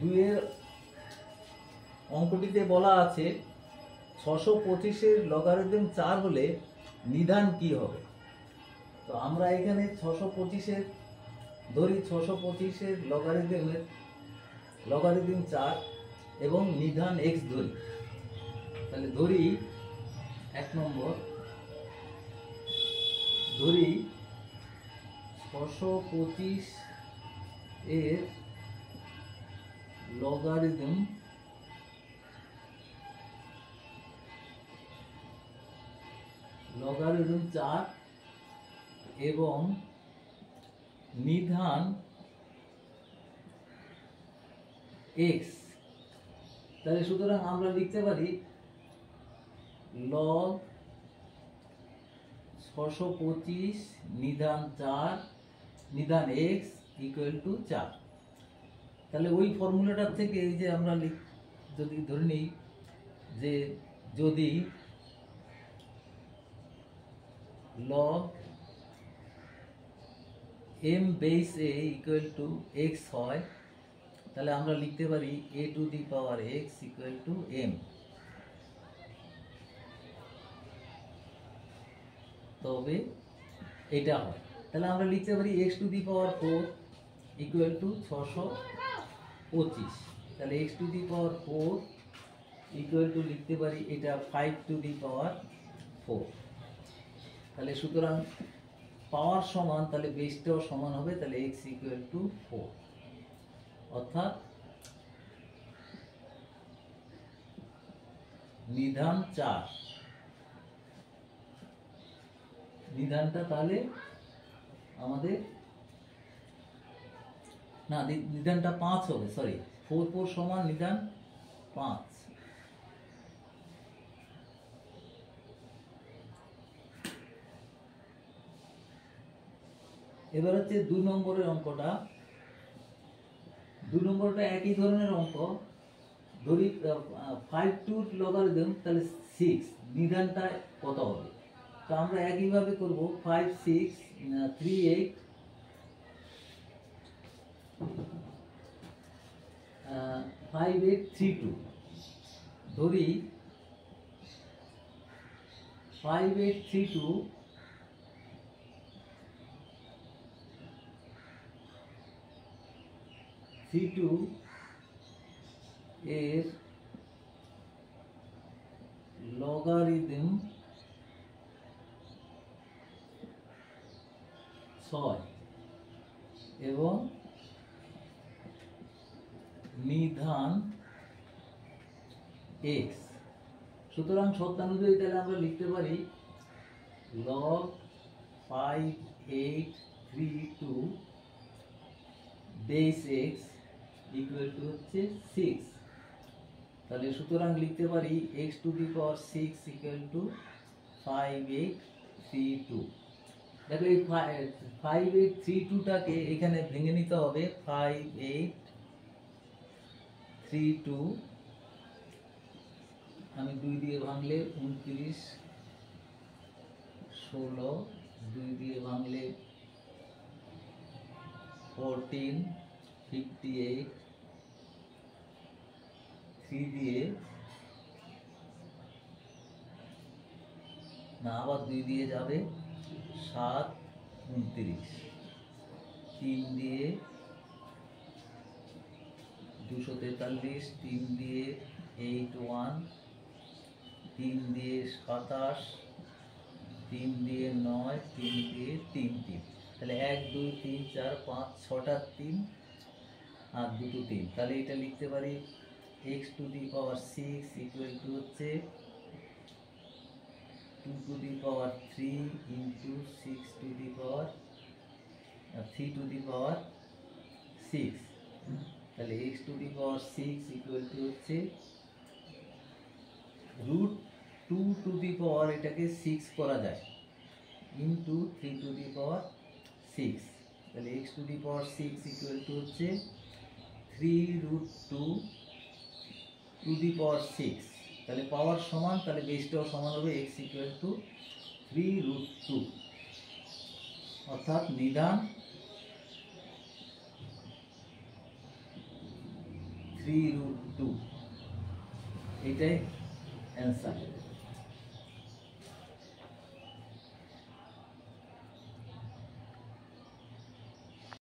দুইয়ের অঙ্কটিতে বলা আছে 625-এর লগারিদম 4 হলে নিধান কি হবে। তো আমরা এখানে 625-এর ধরি 625-এর লগারিদম 4 এবং নিধান x ধরি। তাহলে ধরি 1 নম্বর ধরি 625-এর লগারিদম 4 এবং নিধান x। তাহলে সুতরাং আমরা লিখতে পারি log 625 Nidhan 4 Nidhan x equal to 4। তাহলে ওই ফর্মুলাটার থেকে এই যে আমরা যদি ধরে নিই যে যদি log m base a equal to x হয়, তাহলে আমরা লিখতে পারি a two the power x equal to m। তবে এটা হয়, তাহলে আমরা লিখতে পারি x to the power 4 equal to 625। তাহলে x to the power 4 equal to লিখতে পারি এটা 5 টু দি পাওয়ার 4। তাহলে সুতরাং পাওয়ার সমান, তাহলে বেসটাও সমান হবে, তাহলে x ইকুয়াল টু 4। অর্থাৎ নিধান 4 নিধানটা তাহলে আমাদের না নিধানটা 5 হবে, সরি 4 4 সমান নিধান 5। এবার হচ্ছে 2 নম্বরের অঙ্কটা। 2 নম্বরটা একই ধরনের অঙ্ক। ধরি 5 টু লগারিদম তাহলে 6 নিধানটা কত হবে। তো আমরা একইভাবে করব 5 6 3 8 5 8 3 2। ধরি 5 8 3 2 3 2 এর লগারিদম 6 এবং নিধান x। সুতরাং শর্তানুযায়ী তাহলে আমরা লিখতে পারি log 5 8 3 2 base x equal to হচ্ছে 6। তাহলে সুতরাং লিখতে পারি x to the power 6 equal two 5 8 3 2। দেখো এই 5 8 3 2 টাকে এখানে ভেঙে নিতে হবে। 5 8 3 2 আমি 2 দিয়ে ভাঙলে 29 16 2 দিয়ে ভাঙলে 14 58 3 দিয়ে না আবার 2 দিয়ে যাবে 7 29 3 দিয়ে 243 3 দিয়ে 81 3 দিয়ে 27 3 দিয়ে 9 3 দিয়ে 3 3। তাহলে 1 2 3 4 5 6টা 3 আর 2টো 3। তাহলে এটা লিখতে পারি x to the power 6 equal to হচ্ছে 2 to the power 3 into 6 to the power 3 to the power 6। তাহলে x to the power 6 equal to হচ্ছে রুট 2 টু দি পাওয়ার, এটাকে 6 করা যায়, ইন্টু 3 টু দি পাওয়ার 6। তাহলে x to the power 6 equal to হচ্ছে 3 root 2 to the power 6। তাহলে পাওয়ার সমান, তাহলে বেসটাও সমান হবে x ইকুয়াল টু 3 রুট 2। অর্থাৎ নিধান 3√2, এটাই অ্যান্সার।